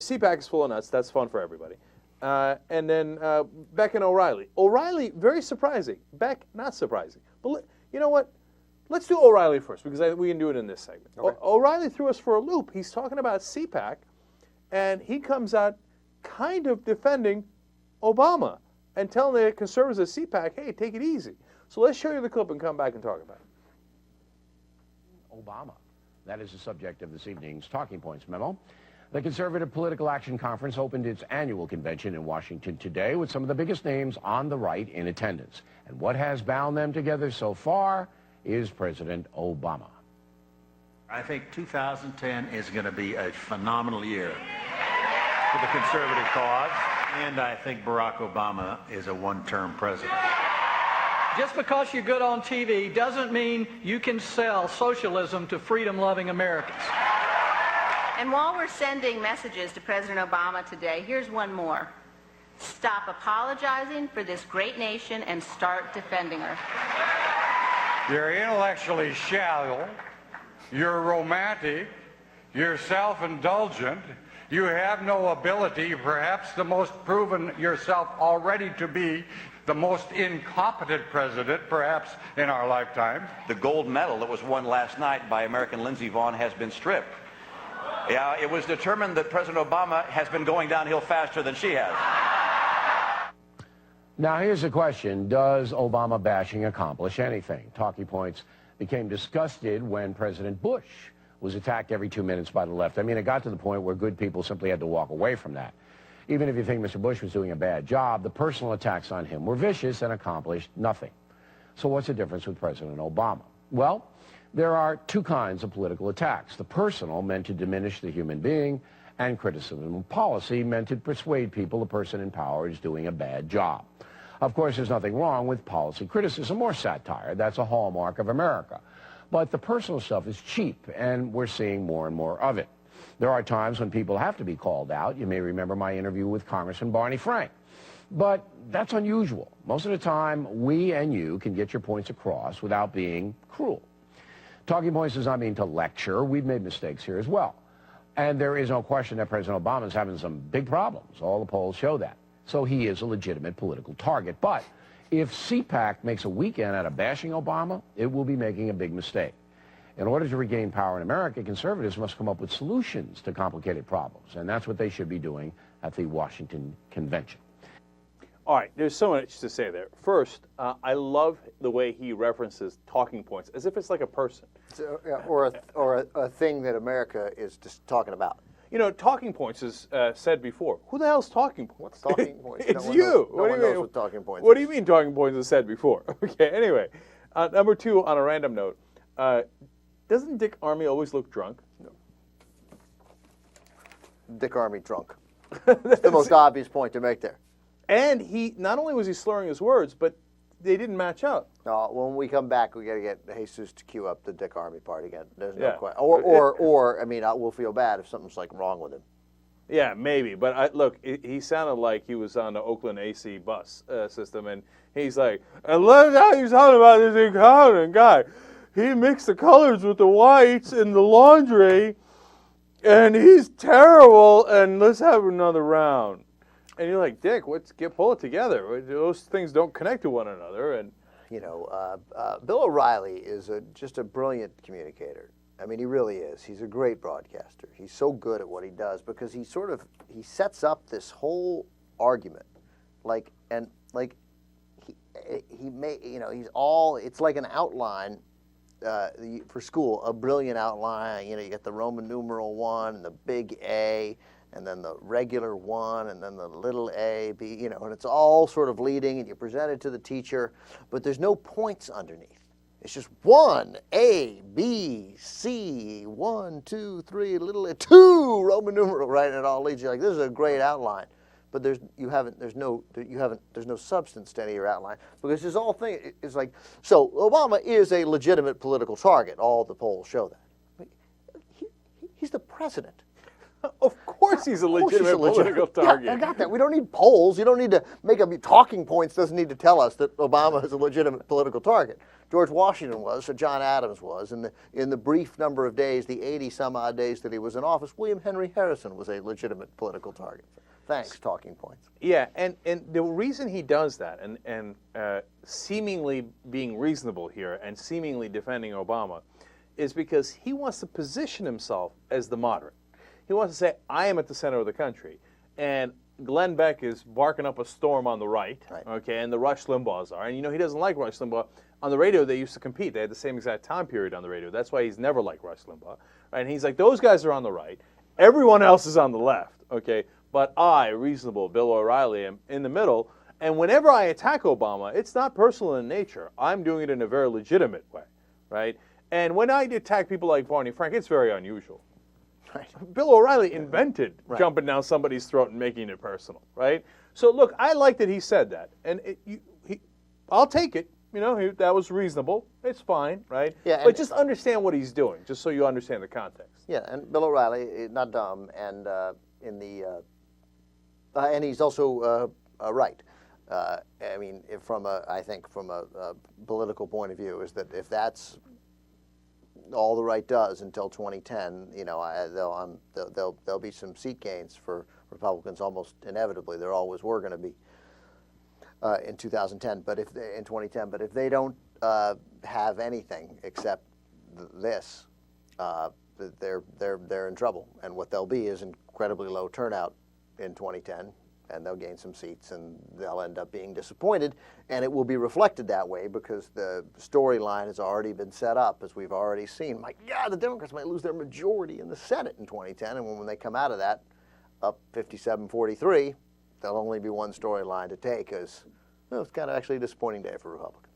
CPAC is full of nuts. That's fun for everybody. And then Beck and O'Reilly. O'Reilly, very surprising. Beck, not surprising. But you know what? Let's do O'Reilly first, because we can do it in this segment. Okay. O'Reilly threw us for a loop. He's talking about CPAC, and he comes out kind of defending Obama and telling the conservatives at CPAC, hey, take it easy. So let's show you the clip and come back and talk about it. Obama. That is the subject of this evening's Talking Points memo. The Conservative Political Action Conference opened its annual convention in Washington today with some of the biggest names on the right in attendance. And what has bound them together so far is President Obama. I think 2010 is going to be a phenomenal year for the conservative cause, and I think Barack Obama is a one-term president. Just because you're good on TV doesn't mean you can sell socialism to freedom-loving Americans. And while we're sending messages to President Obama today, here's one more. Stop apologizing for this great nation and start defending her. You're intellectually shallow, you're romantic, you're self-indulgent, you have no ability, perhaps the most proven yourself already to be the most incompetent president, perhaps, in our lifetime. The gold medal that was won last night by American Lindsey Vonn has been stripped. Yeah, it was determined that President Obama has been going downhill faster than she has. Now, here's the question. Does Obama bashing accomplish anything? Talking Points became disgusted when President Bush was attacked every 2 minutes by the left. I mean, it got to the point where good people simply had to walk away from that. Even if you think Mr. Bush was doing a bad job, the personal attacks on him were vicious and accomplished nothing. So what's the difference with President Obama? Well, there are two kinds of political attacks. The personal, meant to diminish the human being, and criticism of policy, meant to persuade people the person in power is doing a bad job. Of course, there's nothing wrong with policy criticism or satire. That's a hallmark of America. But the personal stuff is cheap, and we're seeing more and more of it. There are times when people have to be called out. You may remember my interview with Congressman Barney Frank. But that's unusual. Most of the time, we and you can get your points across without being cruel. Talking Points does not mean to lecture. We've made mistakes here as well. And there is no question that President Obama is having some big problems. All the polls show that. So he is a legitimate political target. But if CPAC makes a weekend out of bashing Obama, it will be making a big mistake. In order to regain power in America, conservatives must come up with solutions to complicated problems. And that's what they should be doing at the Washington Convention. All right, there's so much to say there. First, I love the way he references talking points, as if it's like a person. Or a thing that America is just talking about. You know, talking points is said before. Who the hell's talking points? What's talking points? It's you. No one knows what talking points What do you mean talking points is said before? Okay, anyway. Number two, on a random note, doesn't Dick Armey always look drunk? No. Dick Armey drunk. That's the most obvious point to make there. And he, not only was he slurring his words, but they didn't match up. When we come back, we got to get Jesus to cue up the Dick Armey part again. There's no question. Or I mean, we'll feel bad if something's like wrong with him. Yeah, maybe. But look, he sounded like he was on the Oakland AC bus system, and he's like, and look how he's talking about this incompetent guy. He mixed the colors with the whites in the laundry, and he's terrible. And let's have another round. And you're like, Dick, pull it together. Those things don't connect to one another. And you know, Bill O'Reilly is just a brilliant communicator. I mean, he really is. He's a great broadcaster. He's so good at what he does because he sets up this whole argument, it's like an outline for school, a brilliant outline. You know, you got the Roman numeral 1 and the big A, and then the regular 1, and then the little a, b, you know, and it's all sort of leading, and you present it to the teacher, but there's no points underneath. It's just 1, A, B, C, 1, 2, 3, little a, 2, Roman numeral, right? And it all leads you like, this is a great outline. But there's no substance to any of your outline because this whole thing is like, so Obama is a legitimate political target. All the polls show that. But he's the president. Of course he's a legitimate political target. Yeah, I got that. We don't need polls. You don't need to make up talking points. Doesn't need to tell us that Obama is a legitimate political target. George Washington was, so John Adams was. In the brief number of days, the 80-some-odd days that he was in office, William Henry Harrison was a legitimate political target. Thanks, talking points. Yeah, and the reason he does that, and seemingly being reasonable here and seemingly defending Obama, is because he wants to position himself as the moderate. He wants to say, I am at the center of the country, and Glenn Beck is barking up a storm on the right, okay, and the Rush Limbaughs are. And, you know, he doesn't like Rush Limbaugh. On the radio, they used to compete. They had the same exact time period on the radio. That's why he's never liked Rush Limbaugh. Right? And he's like, those guys are on the right. Everyone else is on the left, okay? But I, reasonable Bill O'Reilly, am in the middle. And whenever I attack Obama, it's not personal in nature. I'm doing it in a very legitimate way, right? And when I attack people like Barney Frank, it's very unusual. Right. Bill O'Reilly invented jumping down somebody's throat and making it personal, right? So look, I like that he said that, and I'll take it. You know, that was reasonable. It's fine, right? Yeah. But just understand what he's doing, just so you understand the context. Yeah, and Bill O'Reilly, not dumb, and and he's also right. I mean, I think from a political point of view, is that if that's all the right does until 2010, you know, there'll be some seat gains for Republicans almost inevitably. There always were going to be in 2010, but in 2010, but if they don't have anything except this, they're in trouble. And what they'll be is incredibly low turnout in 2010. And they'll gain some seats, and they'll end up being disappointed. And it will be reflected that way because the storyline has already been set up, as we've already seen. My God, the Democrats might lose their majority in the Senate in 2010, and when they come out of that, up 57-43, there'll only be one storyline to take, as well, it's kind of actually a disappointing day for Republicans.